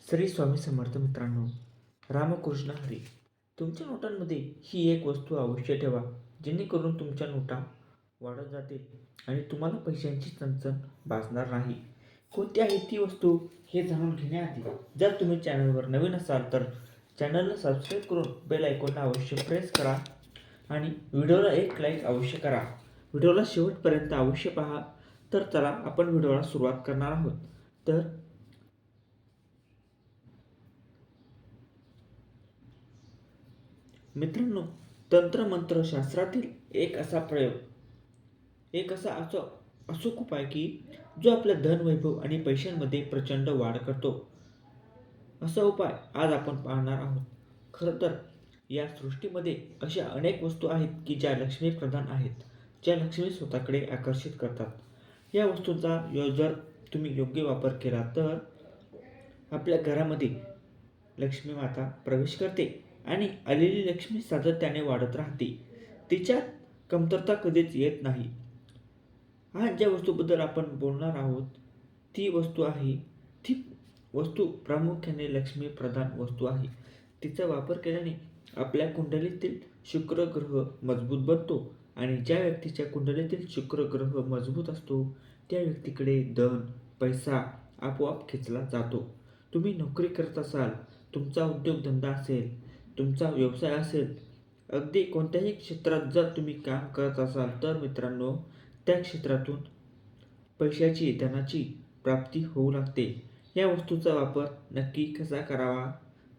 श्री स्वामी समर्थ मित्रांनो, रामकृष्ण हरी. तुमच्या नोटांमध्ये ही एक वस्तू अवश्य ठेवा, जेणेकरून तुमच्या नोटा वाढत जातील आणि तुम्हाला पैशांची चणचण भासणार नाही. कोणती आहे ती वस्तू हे जाणून घेण्याआधी जर तुम्ही चॅनलवर नवीन असाल तर चॅनलला सबस्क्राईब करून बेल आयकॉनला अवश्य प्रेस करा आणि व्हिडिओला एक लाईक अवश्य करा. व्हिडिओला शेवटपर्यंत अवश्य पहा. तर चला आपण व्हिडिओला सुरुवात करणार आहोत. तर मित्रांनो, तंत्रमंत्र शास्त्रातील एक असा प्रयोग, एक असा अचूक उपाय की जो आपल्या धन वैभव आणि पैशांमध्ये प्रचंड वाढ करतो. असा उपाय आज आपण पाहणार आहोत. खरं तर या सृष्टीमध्ये अशा अनेक वस्तू आहेत की ज्या लक्ष्मी प्रधान आहेत, ज्या लक्ष्मी स्वतःकडे आकर्षित करतात. या वस्तूंचा जर तुम्ही योग्य वापर केला तर आपल्या घरामध्ये लक्ष्मी माता प्रवेश करते आणि आलेली लक्ष्मी सातत्याने वाढत राहते. तिच्यात कमतरता कधीच येत नाही. आज ज्या वस्तूबद्दल आपण बोलणार आहोत ती वस्तू प्रामुख्याने लक्ष्मी प्रधान वस्तू आहे. तिचा वापर केल्याने आपल्या कुंडलीतील शुक्र ग्रह मजबूत बनतो आणि ज्या व्यक्तीच्या कुंडलीतील शुक्र ग्रह मजबूत असतो त्या व्यक्तीकडे धन पैसा आपोआप खेचला जातो. तुम्ही नोकरी करत असाल, तुमचा उद्योगधंदा असेल, तुमचा व्यवसाय असेल, अगदी कोणत्याही क्षेत्रात जर तुम्ही काम करत असाल तर मित्रांनो, त्या क्षेत्रातून पैशाची धनाची प्राप्ती होऊ लागते. या वस्तूचा वापर नक्की कसा करावा?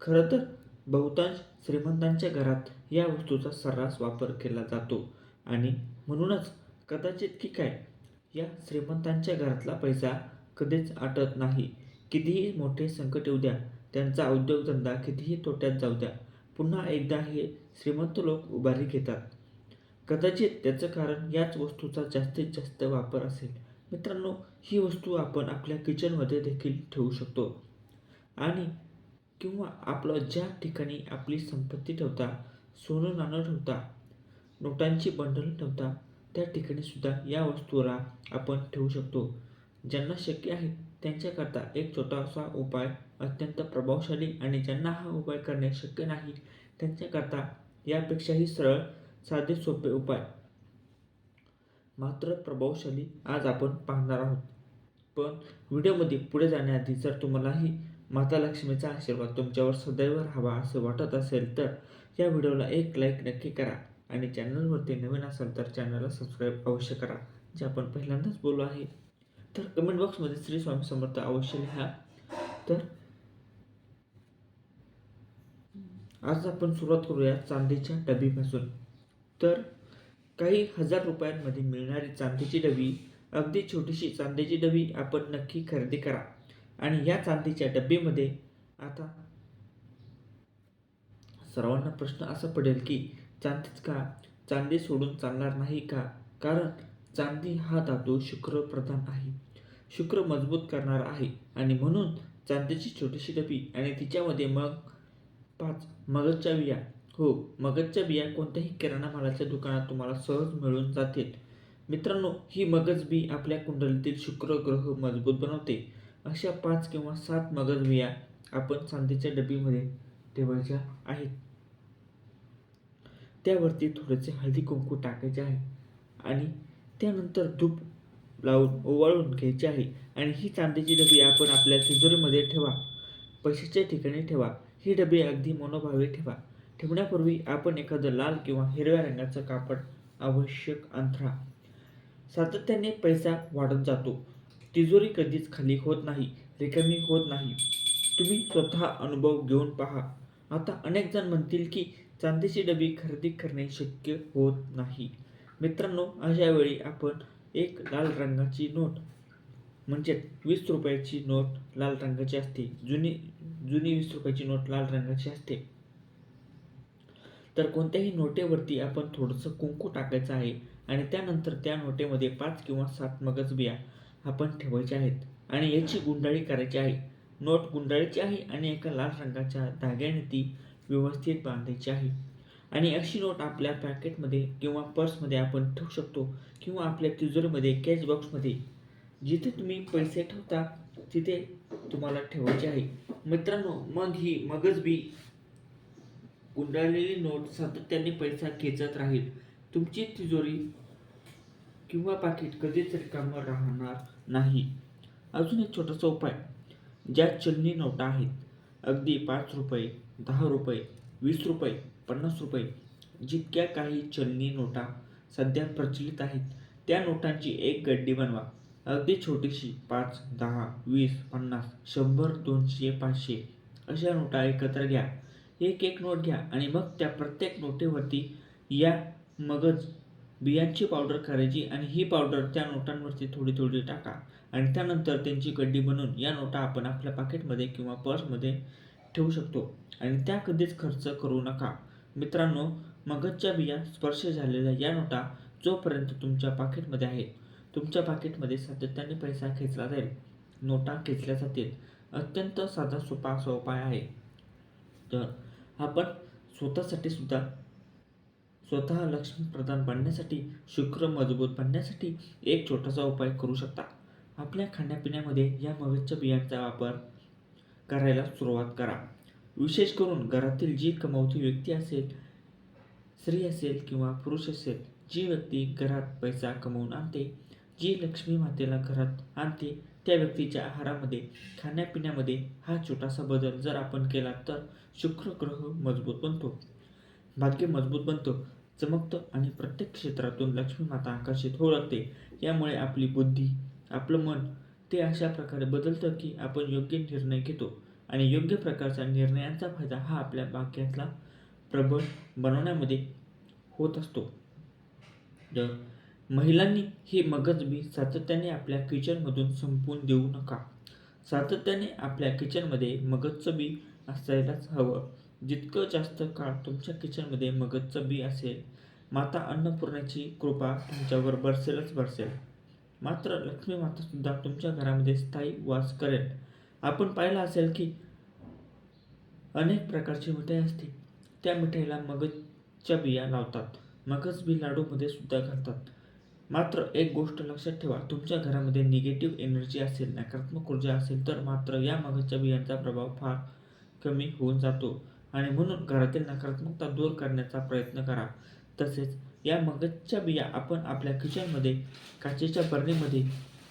खरं तर बहुतांश श्रीमंतांच्या घरात या वस्तूचा सर्रास वापर केला जातो आणि म्हणूनच कदाचित की काय या श्रीमंतांच्या घरातला पैसा कधीच आटत नाही. कितीही मोठे संकट येऊ द्या, त्यांचा उद्योगधंदा कितीही तोट्यात जाऊ द्या, पुन्हा एकदा हे श्रीमंत लोक उभारी घेतात. कदाचित त्याचं कारण याच वस्तूचा जास्तीत जास्त वापर असेल. मित्रांनो, ही वस्तू आपण आपल्या किचनमध्ये देखील ठेवू शकतो आणि किंवा आपलं ज्या ठिकाणी आपली संपत्ती ठेवता, सोनं नाणं ठेवता, नोटांची बंडल ठेवता, त्या ठिकाणी सुद्धा या वस्तूला आपण ठेवू शकतो. ज्यांना शक्य आहे त्यांच्याकरता एक छोटासा उपाय अत्यंत प्रभावशाली आणि ज्यांना हा उपाय करणे शक्य नाही त्यांच्याकरता यापेक्षाही सरळ साधे सोपे उपाय मात्र प्रभावशाली आज आपण पाहणार आहोत. पण व्हिडिओमध्ये पुढे जाण्याआधी जर तुम्हालाही माता लक्ष्मीचा आशीर्वाद तुमच्यावर सदैव राहावा असं वाटत असेल तर या व्हिडिओला एक लाईक नक्की करा आणि चॅनलवरती नवीन असाल तर चॅनलला सबस्क्राईब अवश्य करा. जे आपण पहिल्यांदाच बोललो आहे तर कमेंट बॉक्समध्ये श्री स्वामी समर्थ अवश्य लिहा. तर आज आपण सुरुवात करूया चांदीच्या डबीपासून. तर काही हजार रुपयांमध्ये मिळणारी चांदीची डबी, अगदी छोटीशी चांदीची डबी आपण नक्की खरेदी करा आणि या चांदीच्या डबीमध्ये आता सर्वांना प्रश्न असा पडेल की चांदीच का? चांदी सोडून चालणार नाही का? कारण चांदी हा धातू शुक्र प्रधान आहे, शुक्र मजबूत करणार आहे आणि म्हणून चांदीची छोटीशी डबी आणि तिच्यामध्ये मग 5 मगजच्या बिया. हो, मगजच्या बिया कोणत्याही किराणा मालाच्या दुकानात तुम्हाला सहज मिळून जातील. मित्रांनो, ही मगज बी आपल्या कुंडलीतील शुक्र ग्रह मजबूत बनवते. अशा 5 किंवा 7 मगज बिया आपण चांदीच्या डबीमध्ये ठेवायच्या आहेत. त्यावरती थोडेसे हळदी कुंकू टाकायचे आहे आणि त्यानंतर धूप लावून ओवाळून घ्यायचे आहे आणि ही चांदीची डबी आपण आपल्या तिजोरीमध्ये ठेवा, पैशाच्या ठिकाणी ठेवा. ही डबी अगदी मनोभावे ठेवा. ठेवण्यापूर्वी आपण एखादं लाल किंवा हिरव्या रंगाचं कापड आवश्यक अंथरा. सातत्याने पैसा वाढत जातो. तिजोरी कधीच खाली होत नाही, रिकामी होत नाही. तुम्ही स्वतः अनुभव घेऊन पहा. आता अनेक जण म्हणतील की चांदीची डबी खरेदी करणे शक्य होत नाही. मित्रांनो, अशा वेळी आपण एक लाल रंगाची नोट म्हणजे 20 रुपयाची नोट लाल रंगाची असते. जुनी 20 रुपयाची नोट लाल रंगाची असते. तर कोणत्याही नोटेवरती आपण थोडंसं कुंकू टाकायचं आहे आणि त्यानंतर त्या नोटेमध्ये 5 किंवा 7 मगज बिया आपण ठेवायच्या आहेत आणि याची गुंडाळी करायची आहे. नोट गुंडाळायची आहे आणि एका लाल रंगाच्या धाग्याने ती व्यवस्थित बांधायची आहे आणि अशी नोट आपल्या पॅकेटमध्ये किंवा पर्समध्ये आपण ठेवू शकतो किंवा आपल्या तिजोरीमध्ये कॅश बॉक्समध्ये जिथे तुम्ही पैसे ठेवता तिथे तुम्हाला ठेवायचे आहे. मित्रांनो, मग ही मगजबी गुंडाळलेली नोट सातत्याने पैसा खेचत राहील. तुमची तिजोरी किंवा पाकिट कधीच रिकामं राहणार नाही. अजून एक छोटासा उपाय. ज्या चलनी नोटा आहेत, अगदी ₹5, ₹10, ₹20, ₹50, जितक्या काही चलनी नोटा सध्या प्रचलित आहेत, त्या नोटांची एक गड्डी बनवा. अगदी छोटीशी 5, 10, 20, 50, 100, 200, 500 अशा नोटा एकत्र घ्या. एक नोट घ्या आणि मग त्या प्रत्येक नोटेवरती या मगज बियांची पावडर करायची आणि ही पावडर त्या नोटांवरती थोडी थोडी टाका आणि त्यानंतर त्यांची गड्डी बनवून या नोटा आपण आपल्या पाकिटमध्ये किंवा पर्समध्ये ठेवू शकतो आणि त्या कधीच खर्च करू नका. मित्रांनो, मगजच्या बिया स्पर्श झालेल्या या नोटा जोपर्यंत तुमच्या पाकिटमध्ये आहेत, तुमच्या पाकिटमध्ये सातत्याने पैसा खेचला जाईल, नोटा खेचल्या जातील. अत्यंत साधा सोपा असा उपाय आहे. तर आपण स्वतःसाठी सुद्धा स्वतः लक्ष्मीप्रधान बनण्यासाठी, शुक्र मजबूत बनण्यासाठी एक छोटासा उपाय करू शकता. आपल्या खाण्यापिण्यामध्ये या मगजच्या बियांचा वापर करायला सुरुवात करा. विशेष करून घरातील जी कमावती व्यक्ती असेल, स्त्री असेल किंवा पुरुष असेल, जी व्यक्ती घरात पैसा कमवून आणते, जी लक्ष्मी मातेला घरात आणते, त्या व्यक्तीच्या आहारामध्ये, खाण्यापिण्यामध्ये हा छोटासा बदल जर आपण केला तर शुक्र ग्रह मजबूत बनतो, भाग्य मजबूत बनतं, चमकतं आणि प्रत्येक क्षेत्रातून लक्ष्मी माता आकर्षित होऊ लागते. यामुळे आपली बुद्धी, आपलं मन ते अशा प्रकारे बदलतं की आपण योग्य निर्णय घेतो आणि योग्य प्रकारच्या निर्णयांचा फायदा हा आपल्या भाग्यातला प्रबळ बनवण्यामध्ये होत असतो. तर महिलांनी ही मगजबी सातत्याने आपल्या किचनमधून संपवून देऊ नका. सातत्याने आपल्या किचनमध्ये मगजचं बी असायलाच हवं. जितकं जास्त काळ तुमच्या किचनमध्ये मगजचं बी असेल, माता अन्नपूर्णेची कृपा तुमच्यावर बरसेलच बरसेल. मात्र लक्ष्मी मातासुद्धा तुमच्या घरामध्ये स्थायी वास करेल. आपण पाहिलं असेल की अनेक प्रकारची मिठाई असते. त्या मिठाईला मगजच्या बिया लावतात. मगज बी लाडूमध्ये सुद्धा घालतात. मात्र एक गोष्ट लक्षात ठेवा, तुमच्या घरामध्ये निगेटिव्ह एनर्जी असेल, नकारात्मक ऊर्जा असेल तर मात्र या मगजच्या बियांचा प्रभाव फार कमी होऊन जातो आणि म्हणून घरातील नकारात्मकता दूर करण्याचा प्रयत्न करा. तसेच या मगजच्या बिया आपण आपल्या किचनमध्ये काचेच्या बरणीमध्ये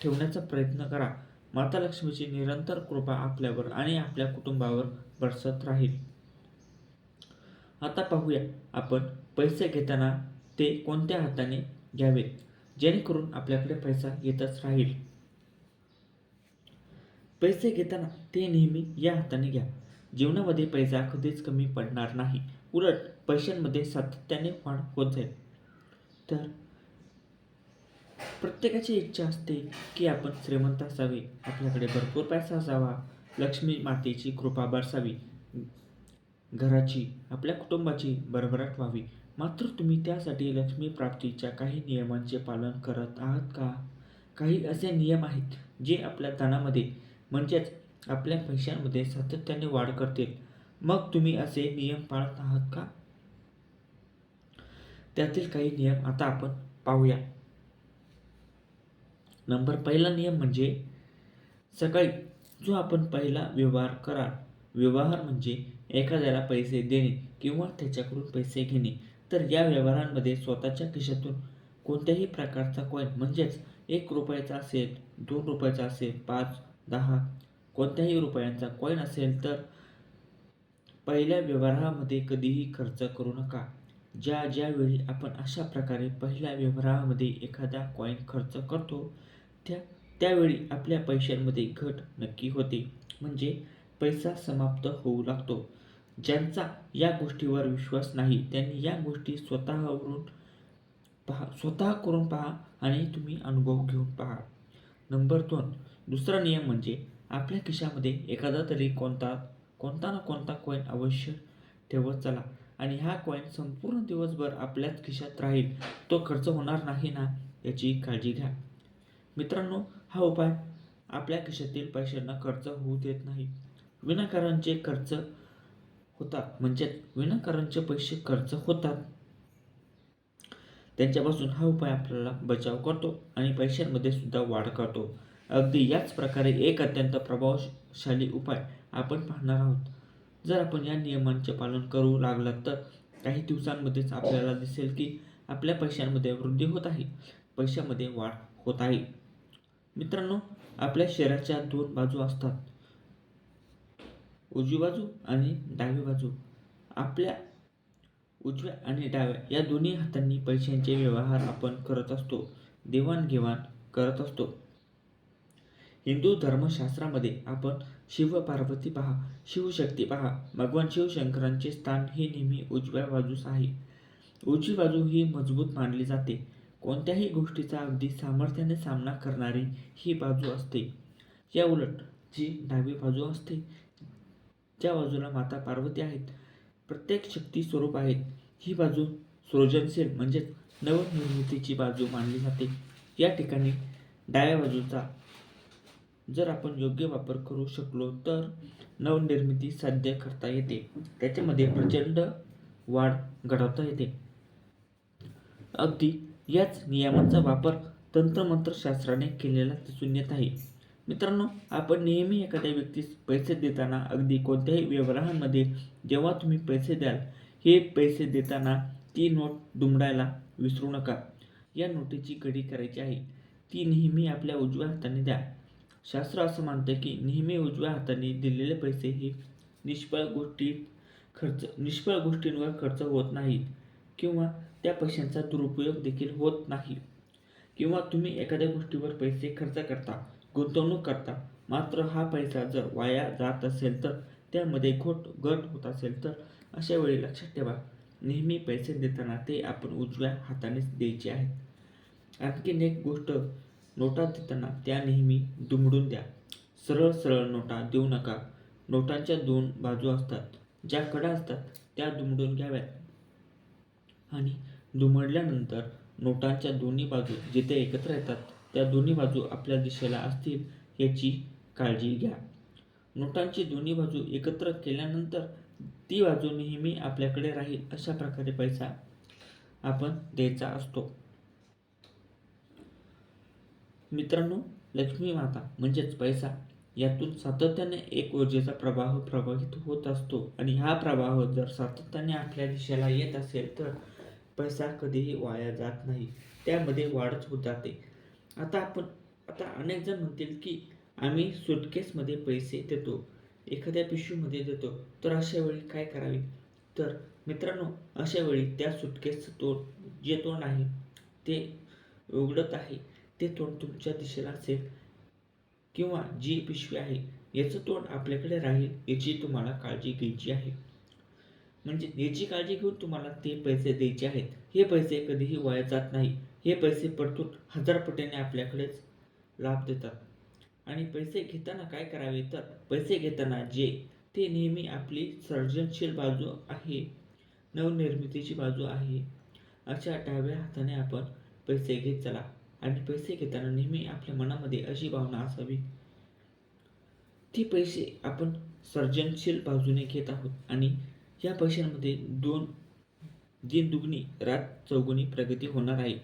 ठेवण्याचा प्रयत्न करा. माता लक्ष्मीची निरंतर कृपा आपल्यावर आणि आपल्या कुटुंबावर बरसत राहील. आता पाहूया आपण पैसे घेताना ते कोणत्या हाताने घ्यावेत, जेणेकरून आपल्याकडे पैसा येतच राहील. पैसे घेताना ते नेहमी या हाताने घ्या. जीवनामध्ये पैसा कधीच कमी पडणार नाही. उलट पैशांमध्ये सातत्याने वाढ होत जाईल. तर प्रत्येकाची इच्छा असते की आपण श्रीमंत असावे, आपल्याकडे भरपूर पैसा असावा, लक्ष्मी मातेची कृपा बरसावी, घराची, आपल्या कुटुंबाची भरभराट व्हावी. मात्र तुम्ही त्यासाठी लक्ष्मी प्राप्तीच्या काही नियमांचे पालन करत आहात का? काही असे नियम आहेत जे आपल्या धनामध्ये म्हणजेच आपल्या पैशांमध्ये सातत्याने वाढ करतील. मग तुम्ही असे नियम पाळत आहात का? त्यातील काही नियम आता आपण पाहूया. पहिला नियम म्हणजे सकाळी जो आपण पहिला व्यवहार कराल, व्यवहार म्हणजे एखाद्याला पैसे देणे किंवा त्याच्याकडून पैसे घेणे. तर या व्यवहारांमध्ये स्वतःच्या खिशातून कोणत्याही प्रकारचा कॉईन म्हणजेच ₹1 असेल, ₹2 असेल, 5, 10 कोणत्याही रुपयांचा कॉईन असेल तर पहिल्या व्यवहारामध्ये कधीही खर्च करू नका. ज्यावेळी आपण अशा प्रकारे पहिल्या व्यवहारामध्ये एखादा कॉईन खर्च करतो, त्यावेळी आपल्या पैशांमध्ये घट नक्की होते. म्हणजे पैसा समाप्त होऊ लागतो. ज्यांचा या गोष्टीवर विश्वास नाही त्यांनी या गोष्टी स्वतः करून पहा आणि तुम्ही अनुभव घेऊन पहा. 2 दुसरा नियम म्हणजे आपल्या खिशामध्ये एखादा तरी कोणता ना कोणता कॉईन अवश्य ठेवत चला आणि हा कॉईन संपूर्ण दिवसभर आपल्याच खिशात राहील. तो खर्च होणार नाही ना, याची काळजी घ्या. मित्रांनो, हा उपाय आपल्या खिशातील पैशांना खर्च होऊ देत नाही. विनाकारणचे खर्च होतात म्हणजेच विनाकारणचे पैसे खर्च होतात, त्यांच्यापासून हा उपाय आपल्याला बचाव करतो आणि पैशांमध्ये सुद्धा वाढ करतो. अगदी याच प्रकारे एक अत्यंत प्रभावशाली उपाय आपण पाहणार आहोत. जर आपण या नियमांचे पालन करू लागलात तर काही दिवसांमध्येच आपल्याला दिसेल की आपल्या पैशांमध्ये वृद्धी होत आहे, पैशामध्ये वाढ होत आहे. मित्रांनो, आपल्या शरीराच्या 2 बाजू असतात, उजवी बाजू आणि डावी बाजू. आपल्या उजव्या आणि डाव्या या दोन्ही हातांनी पैशांचे व्यवहार आपण करत असतो, देवाणघेवाण करत असतो. हिंदू धर्मशास्त्रामध्ये आपण शिव पार्वती पहा, शिवशक्ती पहा. भगवान शिवशंकरांचे स्थान हे नेहमी उजव्या बाजूस आहे. उजवी बाजू ही मजबूत मानली जाते. कोणत्याही गोष्टीचा अगदी सामर्थ्याने सामना करणारी ही बाजू असते. या उलट जी डावी बाजू असते, ज्या बाजूला माता पार्वती आहेत, प्रत्येक शक्ती स्वरूप आहेत, ही बाजू सृजनशील म्हणजेच नवनिर्मितीची बाजू मानली जाते. या ठिकाणी डाव्या बाजूचा जर आपण योग्य वापर करू शकलो तर नवनिर्मिती साध्य करता येते, त्याच्यामध्ये प्रचंड वाढ घडवता येते. अगदी याच नियमांचा वापर तंत्रमंत्रशास्त्राने केलेला दिसून येत आहे. मित्रांनो, आपण नेहमी एखाद्या व्यक्तीस पैसे देताना अगदी कोणत्याही व्यवहारांमध्ये जेव्हा तुम्ही पैसे द्याल, हे पैसे देताना ती नोट दुमडायला विसरू नका. या नोटीची घडी करायची आहे, ती नेहमी आपल्या उजव्या हाताने द्या. शास्त्र असं मानतं की नेहमी उजव्या हाताने दिलेले पैसे हे निष्फळ गोष्टींवर खर्च होत नाहीत किंवा त्या पैशांचा दुरुपयोग देखील होत नाही. किंवा तुम्ही एखाद्या गोष्टीवर पैसे खर्च करता, गुंतवणूक करता, मात्र हा पैसा जर वाया जात असेल तर त्यामध्ये घट होत असेल तर अशा वेळी लक्षात ठेवा, नेहमी पैसे देताना ते आपण उजव्या हातानेच द्यायचे आहेत. आणखीन एक गोष्ट, नोटा देताना त्या नेहमी दुमडून द्या. सरळ सरळ नोटा देऊ नका. नोटांच्या 2 बाजू असतात, ज्या कडा असतात त्या दुमडून घ्याव्यात आणि दुमडल्यानंतर नोटांच्या दोन्ही बाजू जिथे एकत्र येतात त्या दोन्ही बाजू आपल्या दिशेला असतील याची काळजी घ्या. नोटांची दोन्ही बाजू एकत्र केल्यानंतर ती बाजू नेहमी आपल्याकडे राहील अशा प्रकारे पैसा आपण द्यायचा असतो. मित्रांनो, लक्ष्मी माता म्हणजेच पैसा, यातून सातत्याने एक ऊर्जेचा प्रवाह प्रवाहित होत असतो आणि हा प्रवाह जर सातत्याने आपल्या दिशेला येत असेल तर पैसा कधीही वाया जात नाही, त्यामध्ये वाढच होत जाते. आता अनेक जण म्हणतील की आम्ही सुटकेसमध्ये पैसे देतो, एखाद्या पिशवीमध्ये देतो, तर अशा वेळी काय करावे? तर मित्रांनो, अशा वेळी त्या सुटकेसचं जे तोंड आहे ते उघडत आहे, ते तोंड तुमच्या दिशेला असेल किंवा जी पिशवी आहे याचं तोंड आपल्याकडे राहील याची तुम्हाला काळजी घ्यायची आहे. म्हणजे याची काळजी घेऊन तुम्हाला ते पैसे द्यायचे आहेत. हे पैसे कधीही वाया जात नाही. हे पैसे परतून 1000 पटीने आपल्याकडेच लाभ देतात. आणि पैसे घेताना काय करावे तर पैसे घेताना ते नेहमी आपली सर्जनशील बाजू आहे, नवनिर्मितीची बाजू आहे, अशा डाव्या हाताने आपण पैसे घेत चला. आणि पैसे घेताना नेहमी आपल्या मनामध्ये अशी भावना असावी, ती पैसे आपण सर्जनशील बाजूने घेत आहोत आणि या पैशांमध्ये दिन दुगणी रात चौगुणी प्रगती होणार आहे.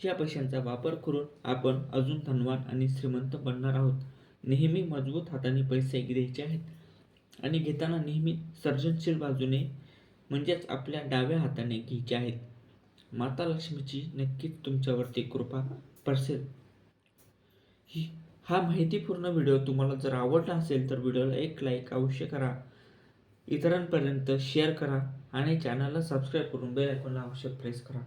या पैशांचा वापर करून आपण अजून धनवान आणि श्रीमंत बनणार आहोत. नेहमी मजबूत हाताने पैसे द्यायचे आहेत आणि घेताना नेहमी सर्जनशील बाजूने म्हणजेच आपल्या डाव्या हाताने घ्यायचे आहेत. माता लक्ष्मीची नक्कीच तुमच्यावरती कृपा परसेल. हा माहितीपूर्ण व्हिडिओ तुम्हाला जर आवडला असेल तर व्हिडिओला एक लाईक अवश्य करा, इतरांपर्यंत शेअर करा आणि चॅनलला सबस्क्राईब करून बेल आयकॉनला अवश्य प्रेस करा.